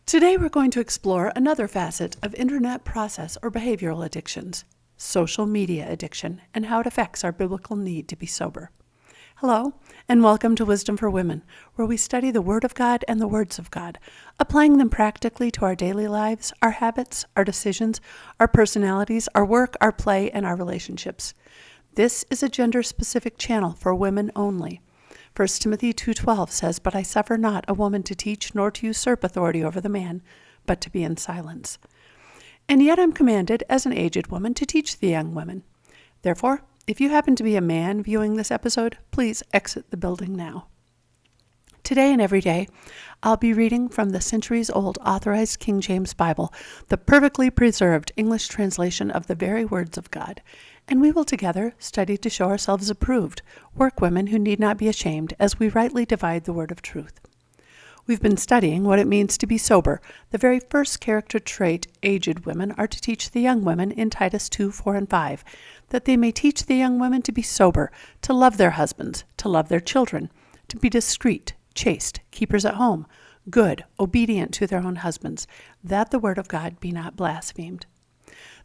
Today we're going to explore another facet of internet process or behavioral addictions, social media addiction, and how it affects our biblical need to be sober. Hello, and welcome to Wisdom for Women, where we study the Word of God and the words of God, applying them practically to our daily lives, our habits, our decisions, our personalities, our work, our play, and our relationships. This is a gender-specific channel for women only. 1 Timothy 2:12 says, "But I suffer not a woman to teach nor to usurp authority over the man, but to be in silence. And yet I'm commanded as an aged woman to teach the young women. Therefore, if you happen to be a man viewing this episode, please exit the building now." Today and every day, I'll be reading from the centuries-old Authorized King James Bible, the perfectly preserved English translation of the very words of God, and we will together study to show ourselves approved, work women who need not be ashamed as we rightly divide the word of truth. We've been studying what it means to be sober, the very first character trait aged women are to teach the young women in Titus 2:4 and 5, that they may teach the young women to be sober, to love their husbands, to love their children, to be discreet, chaste, keepers at home, good, obedient to their own husbands, that the word of God be not blasphemed.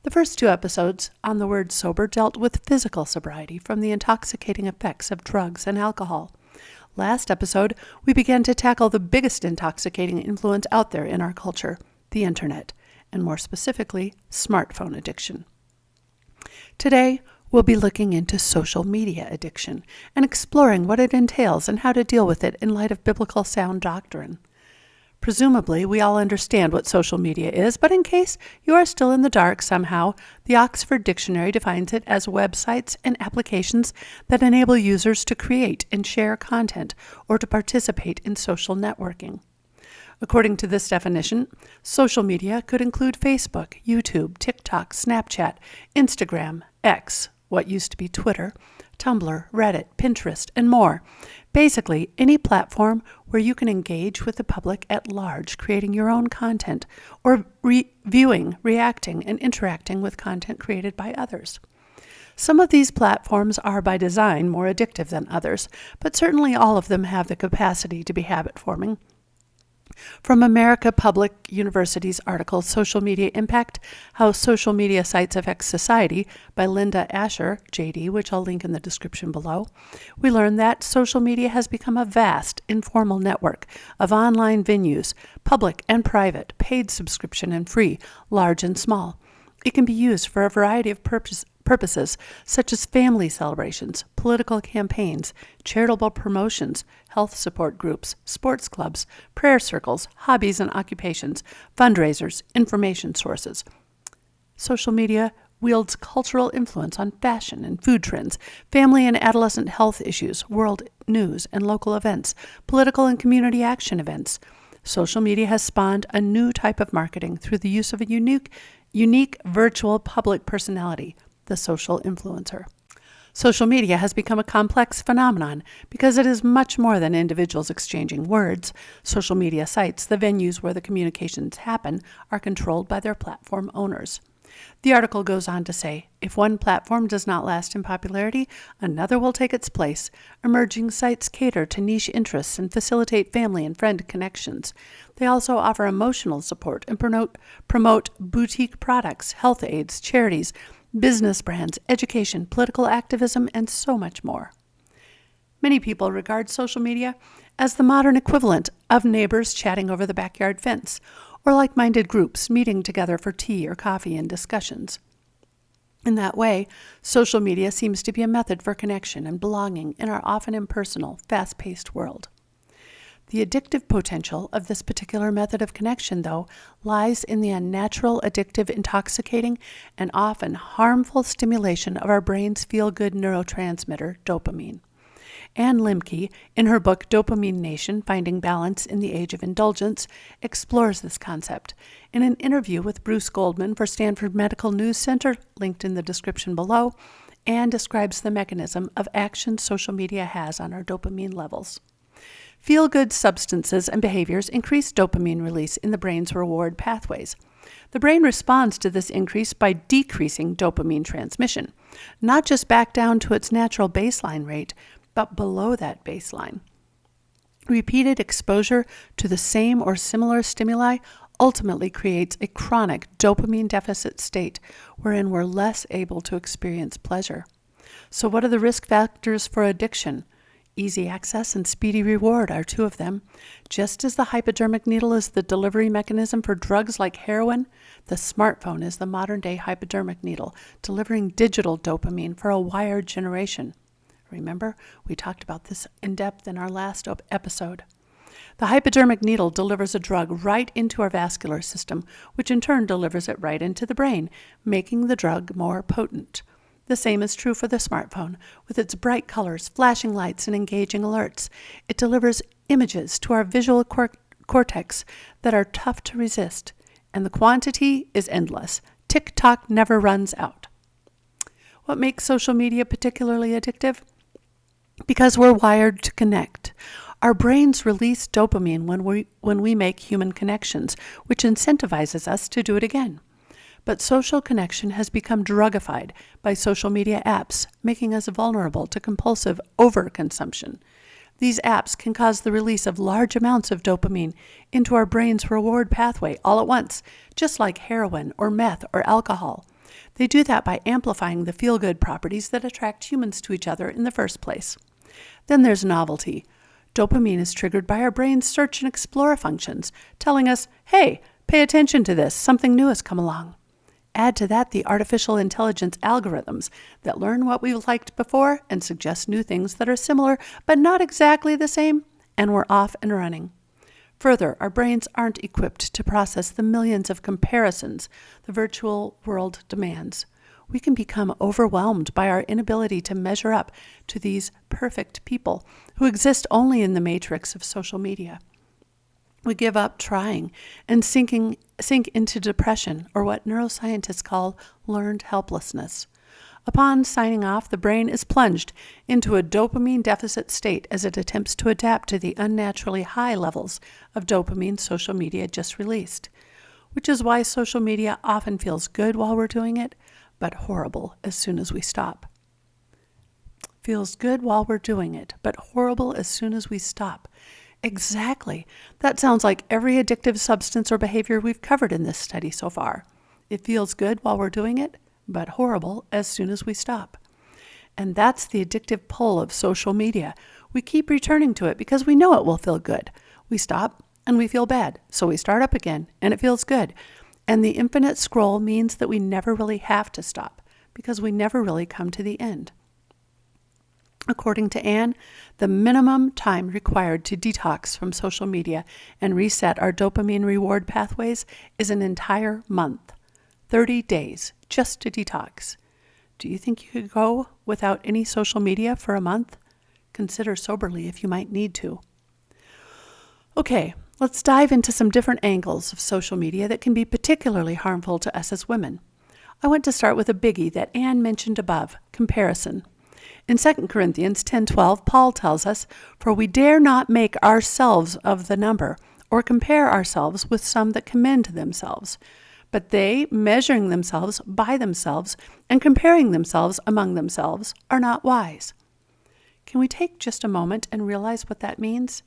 The first two episodes on the word sober dealt with physical sobriety from the intoxicating effects of drugs and alcohol. Last episode, we began to tackle the biggest intoxicating influence out there in our culture, the internet, and more specifically, smartphone addiction. Today, we'll be looking into social media addiction and exploring what it entails and how to deal with it in light of biblical sound doctrine. Presumably, we all understand what social media is, but in case you are still in the dark somehow, the Oxford Dictionary defines it as websites and applications that enable users to create and share content or to participate in social networking. According to this definition, social media could include Facebook, YouTube, TikTok, Snapchat, Instagram, X, what used to be Twitter, Tumblr, Reddit, Pinterest, and more. Basically, any platform where you can engage with the public at large, creating your own content, or viewing, reacting, and interacting with content created by others. Some of these platforms are by design more addictive than others, but certainly all of them have the capacity to be habit-forming. From America Public University's article, Social Media Impact, How Social Media Sites Affect Society, by Linda Asher, JD, which I'll link in the description below, we learn that social media has become a vast, informal network of online venues, public and private, paid subscription and free, large and small. It can be used for a variety of purposes, such as family celebrations, political campaigns, charitable promotions, health support groups, sports clubs, prayer circles, hobbies and occupations, fundraisers, information sources. Social media wields cultural influence on fashion and food trends, family and adolescent health issues, world news and local events, political and community action events. Social media has spawned a new type of marketing through the use of a unique virtual public personality, the social influencer. Social media has become a complex phenomenon because it is much more than individuals exchanging words. Social media sites, the venues where the communications happen, are controlled by their platform owners. The article goes on to say, if one platform does not last in popularity, another will take its place. Emerging sites cater to niche interests and facilitate family and friend connections. They also offer emotional support and promote boutique products, health aids, charities, business brands, education, political activism, and so much more. Many people regard social media as the modern equivalent of neighbors chatting over the backyard fence, or like-minded groups meeting together for tea or coffee and discussions. In that way, social media seems to be a method for connection and belonging in our often impersonal, fast-paced world. The addictive potential of this particular method of connection, though, lies in the unnatural, addictive, intoxicating, and often harmful stimulation of our brain's feel-good neurotransmitter, dopamine. Anne Lembke, in her book Dopamine Nation, Finding Balance in the Age of Indulgence, explores this concept. In an interview with Bruce Goldman for Stanford Medical News Center, linked in the description below, Anne describes the mechanism of action social media has on our dopamine levels. Feel-good substances and behaviors increase dopamine release in the brain's reward pathways. The brain responds to this increase by decreasing dopamine transmission, not just back down to its natural baseline rate, but below that baseline. Repeated exposure to the same or similar stimuli ultimately creates a chronic dopamine deficit state wherein we're less able to experience pleasure. So what are the risk factors for addiction? Easy access and speedy reward are two of them. Just as the hypodermic needle is the delivery mechanism for drugs like heroin, the smartphone is the modern-day hypodermic needle, delivering digital dopamine for a wired generation. Remember, we talked about this in depth in our last episode. The hypodermic needle delivers a drug right into our vascular system, which in turn delivers it right into the brain, making the drug more potent. The same is true for the smartphone. With its bright colors, flashing lights, and engaging alerts, it delivers images to our visual cortex that are tough to resist, and the quantity is endless. TikTok never runs out. What makes social media particularly addictive? Because we're wired to connect. Our brains release dopamine when we make human connections, which incentivizes us to do it again. But social connection has become drugified by social media apps, making us vulnerable to compulsive overconsumption. These apps can cause the release of large amounts of dopamine into our brain's reward pathway all at once, just like heroin or meth or alcohol. They do that by amplifying the feel-good properties that attract humans to each other in the first place. Then there's novelty. Dopamine is triggered by our brain's search and explore functions, telling us, hey, pay attention to this, something new has come along. Add to that the artificial intelligence algorithms that learn what we've liked before and suggest new things that are similar but not exactly the same, and we're off and running. Further, our brains aren't equipped to process the millions of comparisons the virtual world demands. We can become overwhelmed by our inability to measure up to these perfect people who exist only in the matrix of social media. We give up trying and sink into depression, or what neuroscientists call learned helplessness. Upon signing off, the brain is plunged into a dopamine deficit state as it attempts to adapt to the unnaturally high levels of dopamine social media just released, which is why social media often feels good while we're doing it, but horrible as soon as we stop. Feels good while we're doing it, but horrible as soon as we stop. Exactly. That sounds like every addictive substance or behavior we've covered in this study so far. It feels good while we're doing it, but horrible as soon as we stop. And that's the addictive pull of social media. We keep returning to it because we know it will feel good. We stop and we feel bad, so we start up again and it feels good. And the infinite scroll means that we never really have to stop because we never really come to the end. According to Anne, the minimum time required to detox from social media and reset our dopamine reward pathways is an entire month, 30 days, just to detox. Do you think you could go without any social media for a month? Consider soberly if you might need to. Okay, let's dive into some different angles of social media that can be particularly harmful to us as women. I want to start with a biggie that Anne mentioned above, comparison. In 2 Corinthians 10:12, Paul tells us, "For we dare not make ourselves of the number, or compare ourselves with some that commend themselves. But they, measuring themselves by themselves and comparing themselves among themselves, are not wise." Can we take just a moment and realize what that means?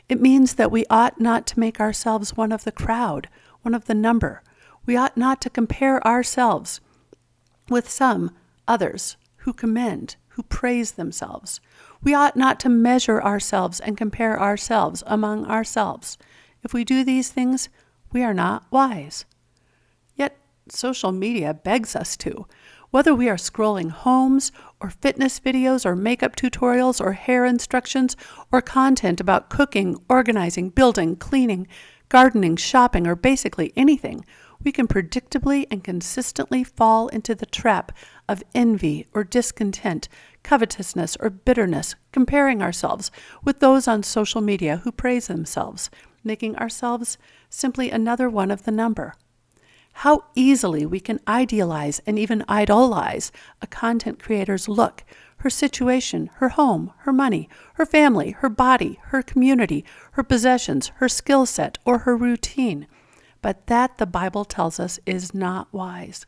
It means that we ought not to make ourselves one of the crowd, one of the number. We ought not to compare ourselves with some others who commend, who praise themselves. We ought not to measure ourselves and compare ourselves among ourselves. If we do these things, we are not wise. Yet social media begs us to. Whether we are scrolling homes or fitness videos or makeup tutorials or hair instructions or content about cooking, organizing, building, cleaning, gardening, shopping, or basically anything, we can predictably and consistently fall into the trap of envy or discontent, covetousness or bitterness, comparing ourselves with those on social media who praise themselves, making ourselves simply another one of the number. How easily we can idealize and even idolize a content creator's look, her situation, her home, her money, her family, her body, her community, her possessions, her skill set, or her routine. But that, the Bible tells us, is not wise.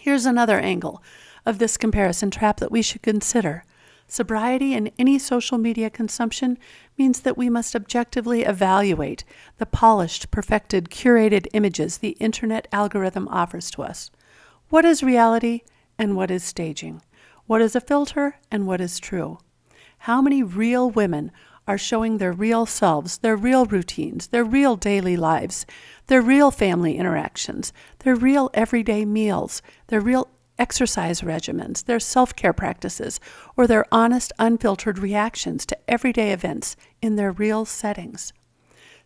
Here's another angle of this comparison trap that we should consider. Sobriety in any social media consumption means that we must objectively evaluate the polished, perfected, curated images the internet algorithm offers to us. What is reality and what is staging? What is a filter and what is true? How many real women are showing their real selves, their real routines, their real daily lives, their real family interactions, their real everyday meals, their real exercise regimens, their self-care practices, or their honest, unfiltered reactions to everyday events in their real settings?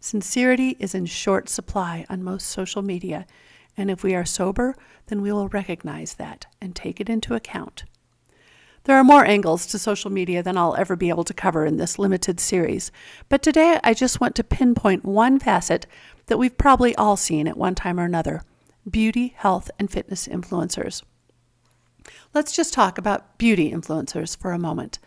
Sincerity is in short supply on most social media, and if we are sober, then we will recognize that and take it into account. There are more angles to social media than I'll ever be able to cover in this limited series, but today I just want to pinpoint one facet that we've probably all seen at one time or another: beauty, health, and fitness influencers. Let's just talk about beauty influencers for a moment.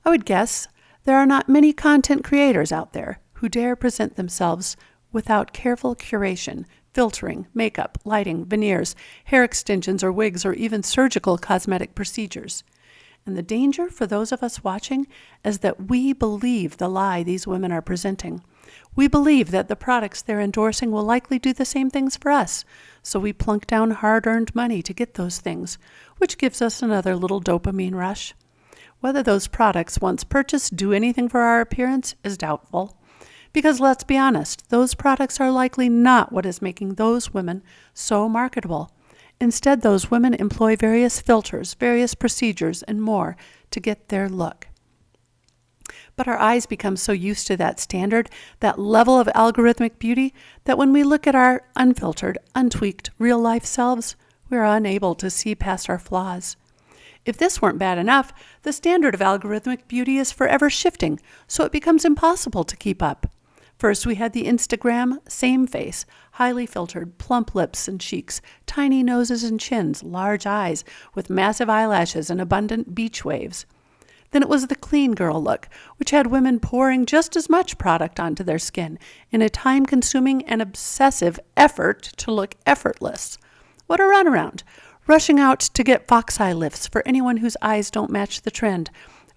I would guess there are not many content creators out there who dare present themselves without careful curation, filtering, makeup, lighting, veneers, hair extensions or wigs, or even surgical cosmetic procedures. And the danger for those of us watching is that we believe the lie these women are presenting. We believe that the products they're endorsing will likely do the same things for us, so we plunk down hard-earned money to get those things, which gives us another little dopamine rush. Whether those products, once purchased, do anything for our appearance is doubtful. Because let's be honest, those products are likely not what is making those women so marketable. Instead, those women employ various filters, various procedures, and more to get their look. But our eyes become so used to that standard, that level of algorithmic beauty, that when we look at our unfiltered, untweaked, real-life selves, we are unable to see past our flaws. If this weren't bad enough, the standard of algorithmic beauty is forever shifting, so it becomes impossible to keep up. First, we had the Instagram same face, highly filtered, plump lips and cheeks, tiny noses and chins, large eyes with massive eyelashes and abundant beach waves. Then it was the clean girl look, which had women pouring just as much product onto their skin in a time-consuming and obsessive effort to look effortless. What a runaround! Rushing out to get fox eye lifts for anyone whose eyes don't match the trend,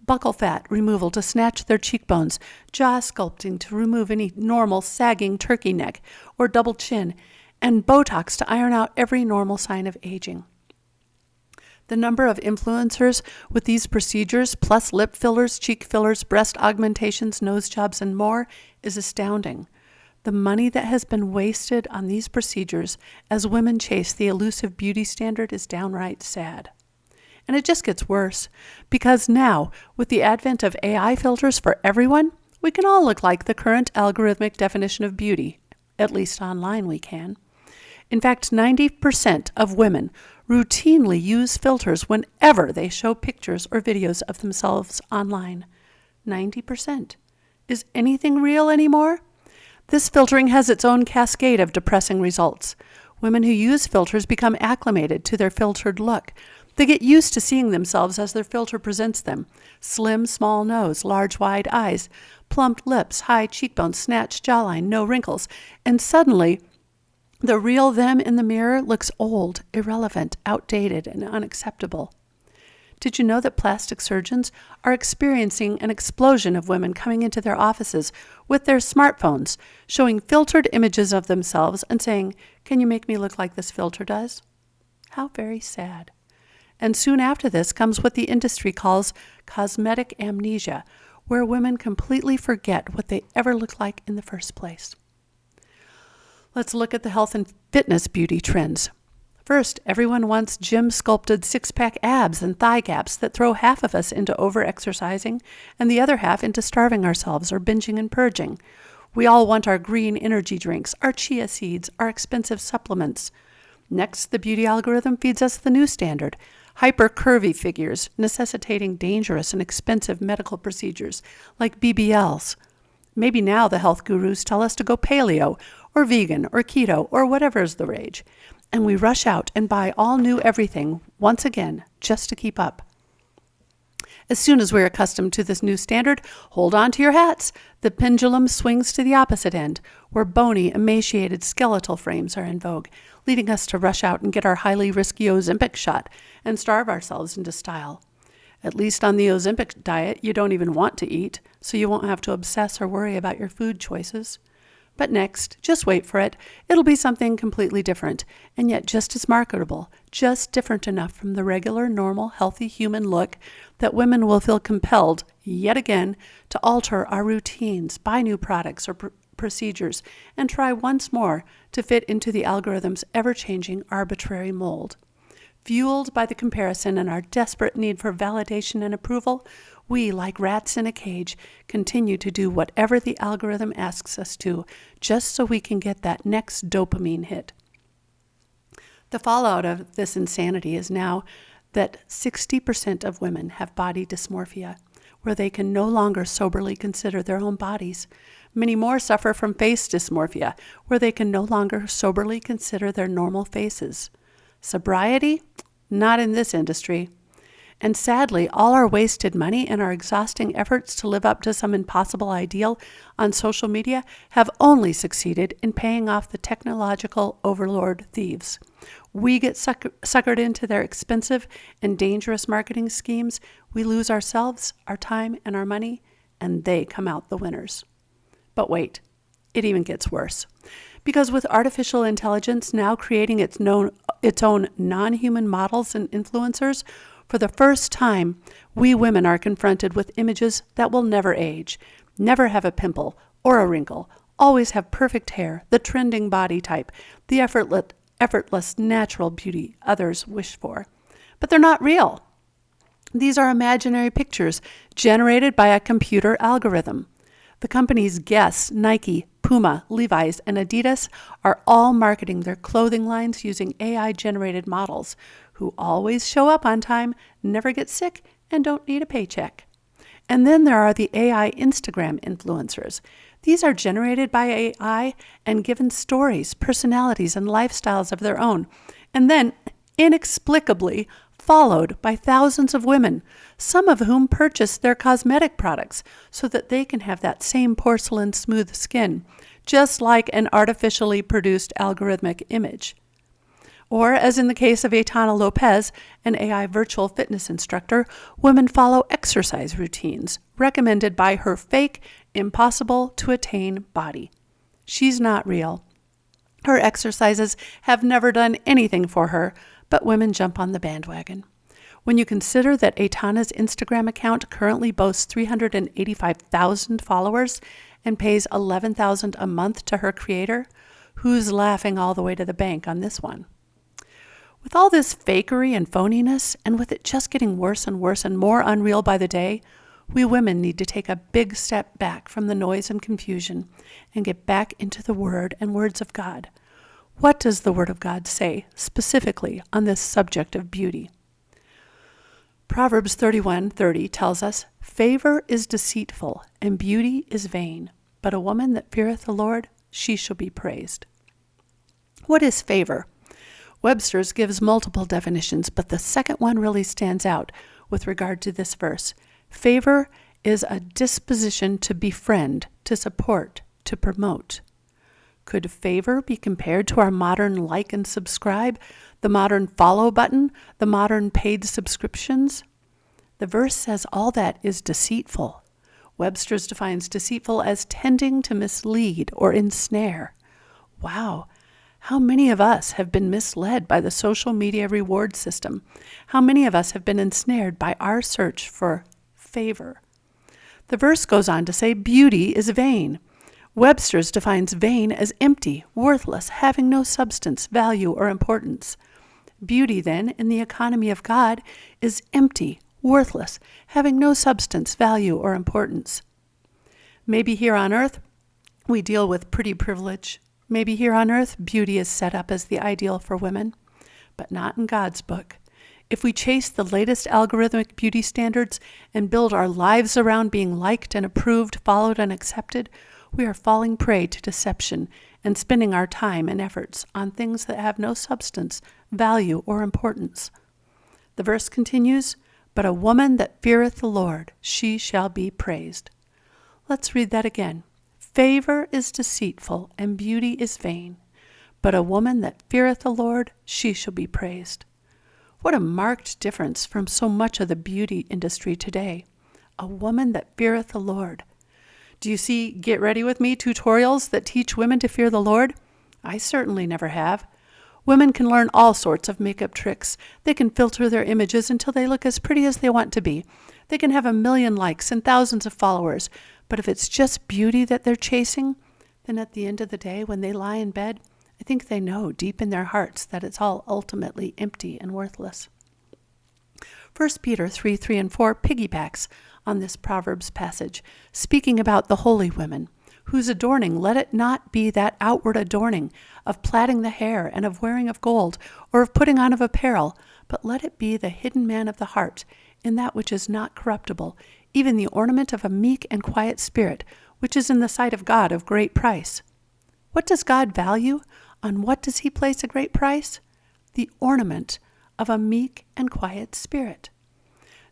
buccal fat removal to snatch their cheekbones, jaw sculpting to remove any normal sagging turkey neck or double chin, and Botox to iron out every normal sign of aging. The number of influencers with these procedures, plus lip fillers, cheek fillers, breast augmentations, nose jobs, and more, is astounding. The money that has been wasted on these procedures as women chase the elusive beauty standard is downright sad. And it just gets worse, because now, with the advent of AI filters for everyone, we can all look like the current algorithmic definition of beauty. At least online we can. In fact, 90% of women routinely use filters whenever they show pictures or videos of themselves online. 90%. Is anything real anymore? This filtering has its own cascade of depressing results. Women who use filters become acclimated to their filtered look. They get used to seeing themselves as their filter presents them. Slim, small nose, large, wide eyes, plump lips, high cheekbones, snatched jawline, no wrinkles. And suddenly, the real them in the mirror looks old, irrelevant, outdated, and unacceptable. Did you know that plastic surgeons are experiencing an explosion of women coming into their offices with their smartphones, showing filtered images of themselves and saying, "Can you make me look like this filter does?" How very sad. And soon after this comes what the industry calls cosmetic amnesia, where women completely forget what they ever looked like in the first place. Let's look at the health and fitness beauty trends. First, everyone wants gym-sculpted six-pack abs and thigh gaps that throw half of us into over-exercising and the other half into starving ourselves or binging and purging. We all want our green energy drinks, our chia seeds, our expensive supplements. Next, the beauty algorithm feeds us the new standard, hyper-curvy figures necessitating dangerous and expensive medical procedures like BBLs. Maybe now the health gurus tell us to go paleo or vegan or keto or whatever is the rage. And we rush out and buy all new everything once again just to keep up. As soon as we're accustomed to this new standard, hold on to your hats. The pendulum swings to the opposite end, where bony, emaciated skeletal frames are in vogue, leading us to rush out and get our highly risky Ozempic shot and starve ourselves into style. At least on the Ozempic diet, you don't even want to eat, so you won't have to obsess or worry about your food choices. But next, just wait for it. It'll be something completely different, and yet just as marketable, just different enough from the regular, normal, healthy human look that women will feel compelled, yet again, to alter our routines, buy new products or procedures, and try once more to fit into the algorithm's ever-changing arbitrary mold. Fueled by the comparison and our desperate need for validation and approval, we, like rats in a cage, continue to do whatever the algorithm asks us to, just so we can get that next dopamine hit. The fallout of this insanity is now that 60% of women have body dysmorphia, where they can no longer soberly consider their own bodies. Many more suffer from face dysmorphia, where they can no longer soberly consider their normal faces. Sobriety? Not in this industry. And sadly, all our wasted money and our exhausting efforts to live up to some impossible ideal on social media have only succeeded in paying off the technological overlord thieves. We get suckered into their expensive and dangerous marketing schemes. We lose ourselves, our time, and our money, and they come out the winners. But wait, it even gets worse. Because with artificial intelligence now creating its own non-human models and influencers, for the first time, we women are confronted with images that will never age, never have a pimple or a wrinkle, always have perfect hair, the trending body type, the effortless natural beauty others wish for. But they're not real. These are imaginary pictures generated by a computer algorithm. The companies Guess, Nike, Puma, Levi's, and Adidas are all marketing their clothing lines using AI-generated models who always show up on time, never get sick, and don't need a paycheck. And then there are the AI Instagram influencers. These are generated by AI and given stories, personalities, and lifestyles of their own, and then inexplicably followed by thousands of women, some of whom purchase their cosmetic products so that they can have that same porcelain smooth skin, just like an artificially produced algorithmic image. Or, as in the case of Aitana Lopez, an AI virtual fitness instructor, women follow exercise routines recommended by her fake, impossible-to-attain body. She's not real. Her exercises have never done anything for her, but women jump on the bandwagon. When you consider that Aitana's Instagram account currently boasts 385,000 followers and pays $11,000 a month to her creator, who's laughing all the way to the bank on this one? With all this fakery and phoniness, and with it just getting worse and worse and more unreal by the day, we women need to take a big step back from the noise and confusion and get back into the Word and words of God. What does the Word of God say specifically on this subject of beauty? Proverbs 31:30 tells us, "Favor is deceitful, and beauty is vain, but a woman that feareth the Lord, she shall be praised." What is favor? Webster's gives multiple definitions, but the second one really stands out with regard to this verse. Favor is a disposition to befriend, to support, to promote. Could favor be compared to our modern like and subscribe, the modern follow button, the modern paid subscriptions? The verse says all that is deceitful. Webster's defines deceitful as tending to mislead or ensnare. Wow, how many of us have been misled by the social media reward system? How many of us have been ensnared by our search for favor? The verse goes on to say beauty is vain. Webster's defines vain as empty, worthless, having no substance, value, or importance. Beauty, then, in the economy of God, is empty, worthless, having no substance, value, or importance. Maybe here on earth, we deal with pretty privilege. Maybe here on earth, beauty is set up as the ideal for women, but not in God's book. If we chase the latest algorithmic beauty standards and build our lives around being liked and approved, followed and accepted, we are falling prey to deception and spending our time and efforts on things that have no substance, value, or importance. The verse continues, "But a woman that feareth the Lord, she shall be praised." Let's read that again. Favor is deceitful, and beauty is vain. But a woman that feareth the Lord, she shall be praised. What a marked difference from so much of the beauty industry today. A woman that feareth the Lord. Do you see Get Ready With Me tutorials that teach women to fear the Lord? I certainly never have. Women can learn all sorts of makeup tricks. They can filter their images until they look as pretty as they want to be. They can have 1 million likes and thousands of followers. But if it's just beauty that they're chasing, then at the end of the day, when they lie in bed, I think they know deep in their hearts that it's all ultimately empty and worthless. 1 Peter 3:3 and 4 piggybacks on this Proverbs passage, speaking about the holy women, whose adorning, let it not be that outward adorning of plaiting the hair and of wearing of gold or of putting on of apparel, but let it be the hidden man of the heart, in that which is not corruptible, even the ornament of a meek and quiet spirit, which is in the sight of God of great price. What does God value? On what does he place a great price? The ornament of a meek and quiet spirit.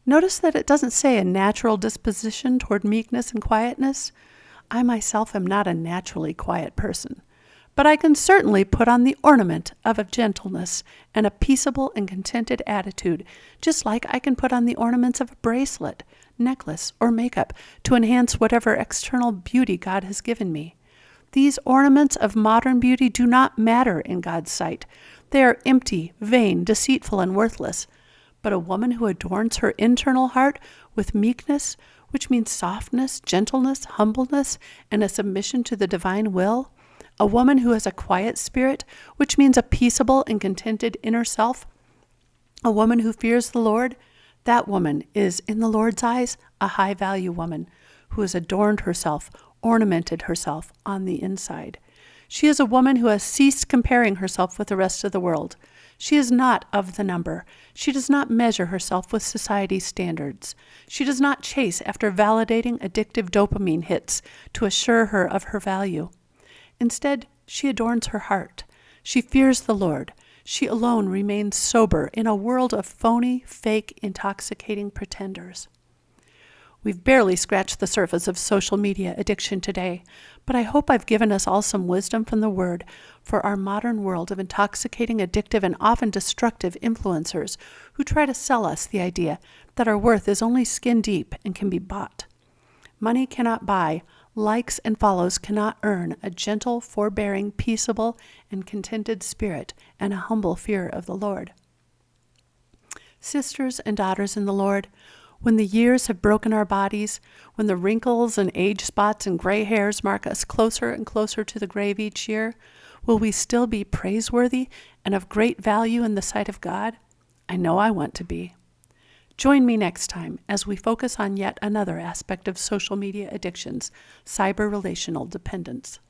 Notice that it doesn't say a natural disposition toward meekness and quietness. I myself am not a naturally quiet person, but I can certainly put on the ornament of a gentleness and a peaceable and contented attitude, just like I can put on the ornaments of a bracelet, necklace, or makeup to enhance whatever external beauty God has given me. These ornaments of modern beauty do not matter in God's sight. They are empty, vain, deceitful, and worthless. But a woman who adorns her internal heart with meekness, which means softness, gentleness, humbleness, and a submission to the divine will, a woman who has a quiet spirit, which means a peaceable and contented inner self, a woman who fears the Lord, that woman is, in the Lord's eyes, a high-value woman who has adorned herself, ornamented herself on the inside. She is a woman who has ceased comparing herself with the rest of the world. She is not of the number. She does not measure herself with society's standards. She does not chase after validating addictive dopamine hits to assure her of her value. Instead, she adorns her heart. She fears the Lord. She alone remains sober in a world of phony, fake, intoxicating pretenders. We've barely scratched the surface of social media addiction today, but I hope I've given us all some wisdom from the Word for our modern world of intoxicating, addictive, and often destructive influencers who try to sell us the idea that our worth is only skin deep and can be bought. Money cannot buy, likes and follows cannot earn a gentle, forbearing, peaceable, and contented spirit and a humble fear of the Lord. Sisters and daughters in the Lord, when the years have broken our bodies, when the wrinkles and age spots and gray hairs mark us closer and closer to the grave each year, will we still be praiseworthy and of great value in the sight of God? I know I want to be. Join me next time as we focus on yet another aspect of social media addictions, cyber relational dependence.